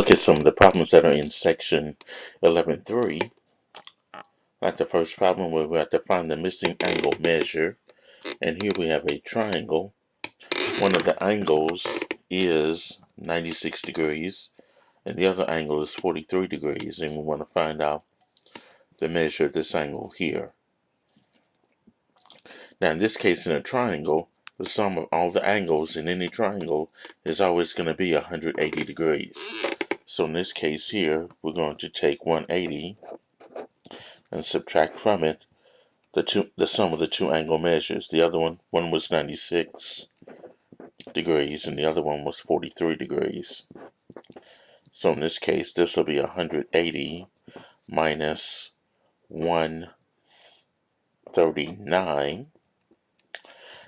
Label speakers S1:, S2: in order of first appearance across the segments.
S1: look at some of the problems that are in section 11.3. Like the first problem where we have to find the missing angle measure. And here we have a triangle. One of the angles is 96 degrees and the other angle is 43 degrees, and we want to find out the measure of this angle here. Now in this case, in a triangle, the sum of all the angles in any triangle is always going to be 180 degrees. So in this case here, we're going to take 180 and subtract from it the sum of the two angle measures. The other one was 96 degrees and the other one was 43 degrees. So in this case, this will be 180 minus 139.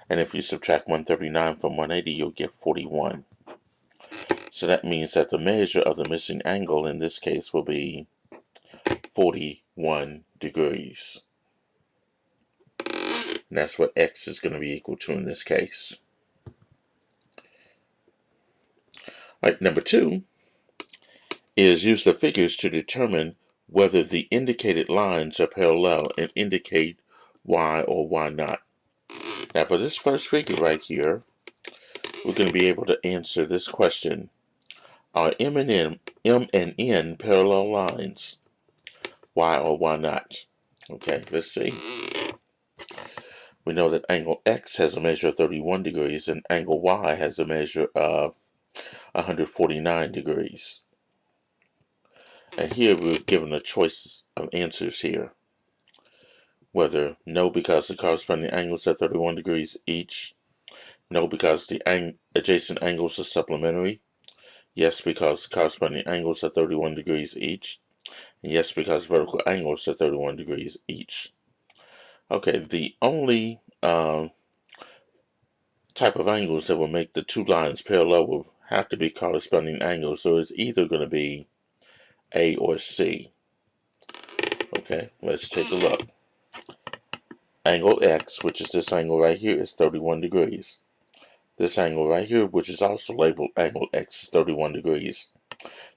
S1: And if you subtract 139 from 180, you'll get 41. So that means that the measure of the missing angle in this case will be 41 degrees. And that's what x is going to be equal to in this case. Alright, number 2 is use the figures to determine whether the indicated lines are parallel and indicate why or why not. Now for this first figure right here, we're going to be able to answer this question. Are M and N parallel lines? Why or why not? Okay, let's see. We know that angle X has a measure of 31 degrees and angle Y has a measure of 149 degrees. And here we're given a choice of answers here. Whether no because the corresponding angles are 31 degrees each, no because the adjacent angles are supplementary, yes because the corresponding angles are 31 degrees each, and yes because vertical angles are 31 degrees each. Okay, the only type of angles that will make the two lines parallel will have to be corresponding angles, so it's either going to be A or C. Okay, let's take a look. Angle X, which is this angle right here, is 31 degrees. This angle right here, which is also labeled angle X, is 31 degrees.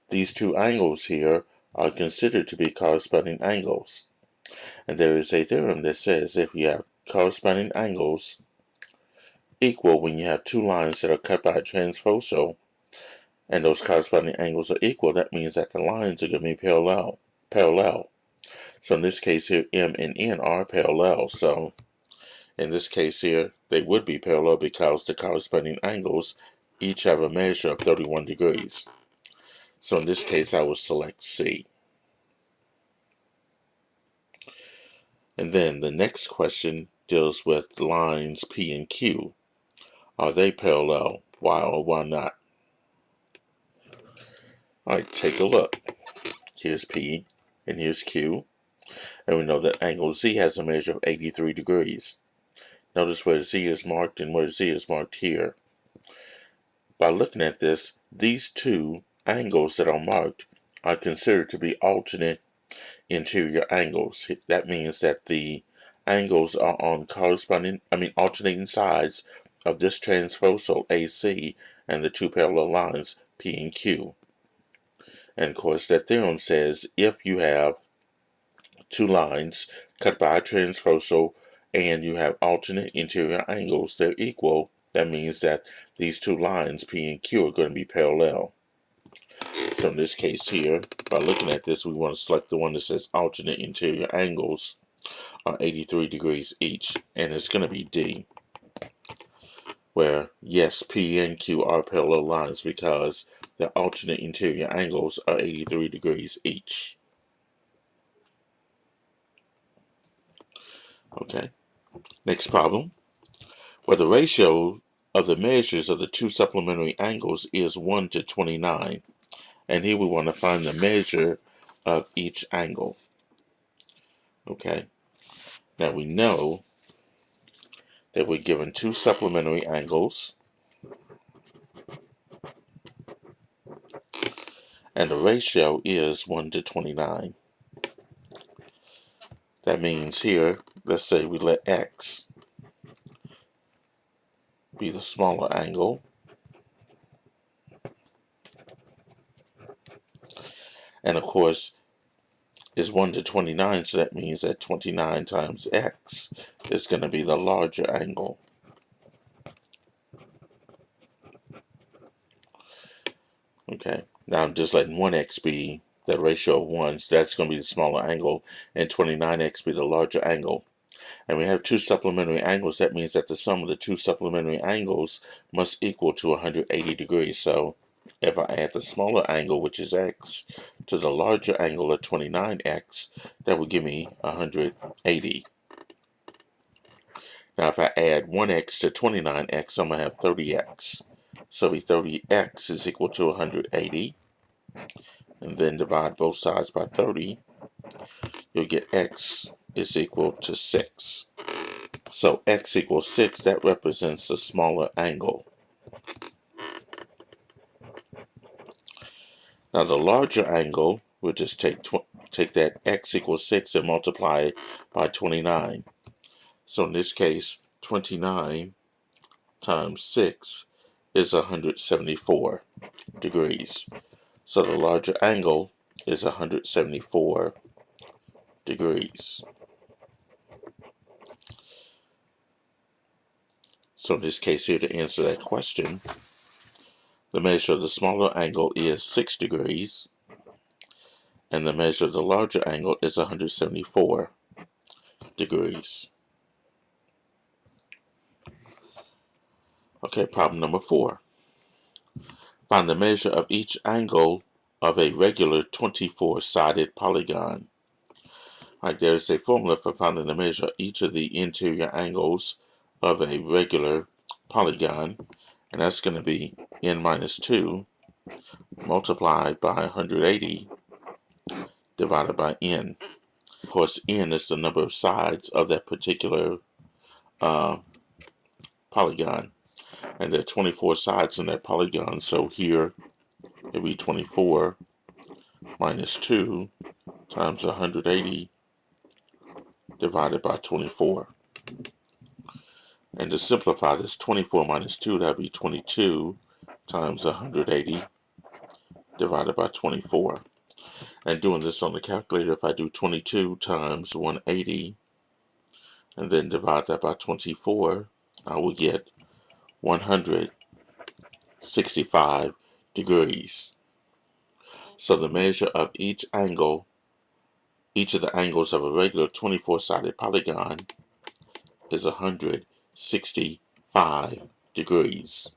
S1: These two angles here are considered to be corresponding angles. And there is a theorem that says if you have corresponding angles equal when you have two lines that are cut by a transversal, and those corresponding angles are equal, that means that the lines are going to be parallel. So in this case here, M and N are parallel. So in this case here, they would be parallel because the corresponding angles each have a measure of 31 degrees. So in this case, I will select C. And then the next question deals with lines P and Q. Are they parallel? Why or why not? Alright, take a look. Here's P and here's Q. And we know that angle Z has a measure of 83 degrees. Notice where Z is marked and where Z is marked here. By looking at this, these two angles that are marked are considered to be alternate interior angles. That means that the angles are on alternating sides of this transversal AC and the two parallel lines P and Q. And of course that theorem says if you have two lines cut by a transversal and you have alternate interior angles, they're equal. That means that these two lines P and Q are going to be parallel. So in this case here, by looking at this, we want to select the one that says alternate interior angles are 83 degrees each, and it's going to be D, where yes, P and Q are parallel lines because the alternate interior angles are 83 degrees each. Okay, next problem. Where the ratio of the measures of the two supplementary angles is 1 to 29. And here we want to find the measure of each angle. Okay, now we know that we're given two supplementary angles, and the ratio is 1 to 29. That means here, let's say we let X be the smaller angle, And of course, it's 1 to 29, so that means that 29 times x is going to be the larger angle. Okay, now I'm just letting 1x be the ratio of 1, so that's going to be the smaller angle, and 29x be the larger angle. And we have two supplementary angles. That means that the sum of the two supplementary angles must equal to 180 degrees. So if I add the smaller angle, which is x, to the larger angle of 29x, that would give me 180. Now if I add 1x to 29x, I'm going to have 30x. So 30x is equal to 180. And then divide both sides by 30. You'll get x is equal to 6. So x equals 6, that represents the smaller angle. Now the larger angle, we'll just take that x equals 6 and multiply it by 29. So in this case, 29 times 6 is 174 degrees. So the larger angle is 174 degrees. So in this case here, to answer that question, the measure of the smaller angle is 6 degrees, and the measure of the larger angle is 174 degrees. Okay, problem number 4. Find the measure of each angle of a regular 24-sided polygon. All right, there is a formula for finding the measure of each of the interior angles of a regular polygon, and that's going to be n minus 2 multiplied by 180 divided by n. Of course, n is the number of sides of that particular polygon. And there are 24 sides in that polygon, so here it'll be 24 minus 2 times 180 divided by 24. And to simplify this, 24 minus 2, that'll be 22 times 180 divided by 24. And doing this on the calculator, if I do 22 times 180 and then divide that by 24, I will get 165 degrees. So the measure of each angle, each of the angles of a regular 24-sided polygon, is 165 degrees.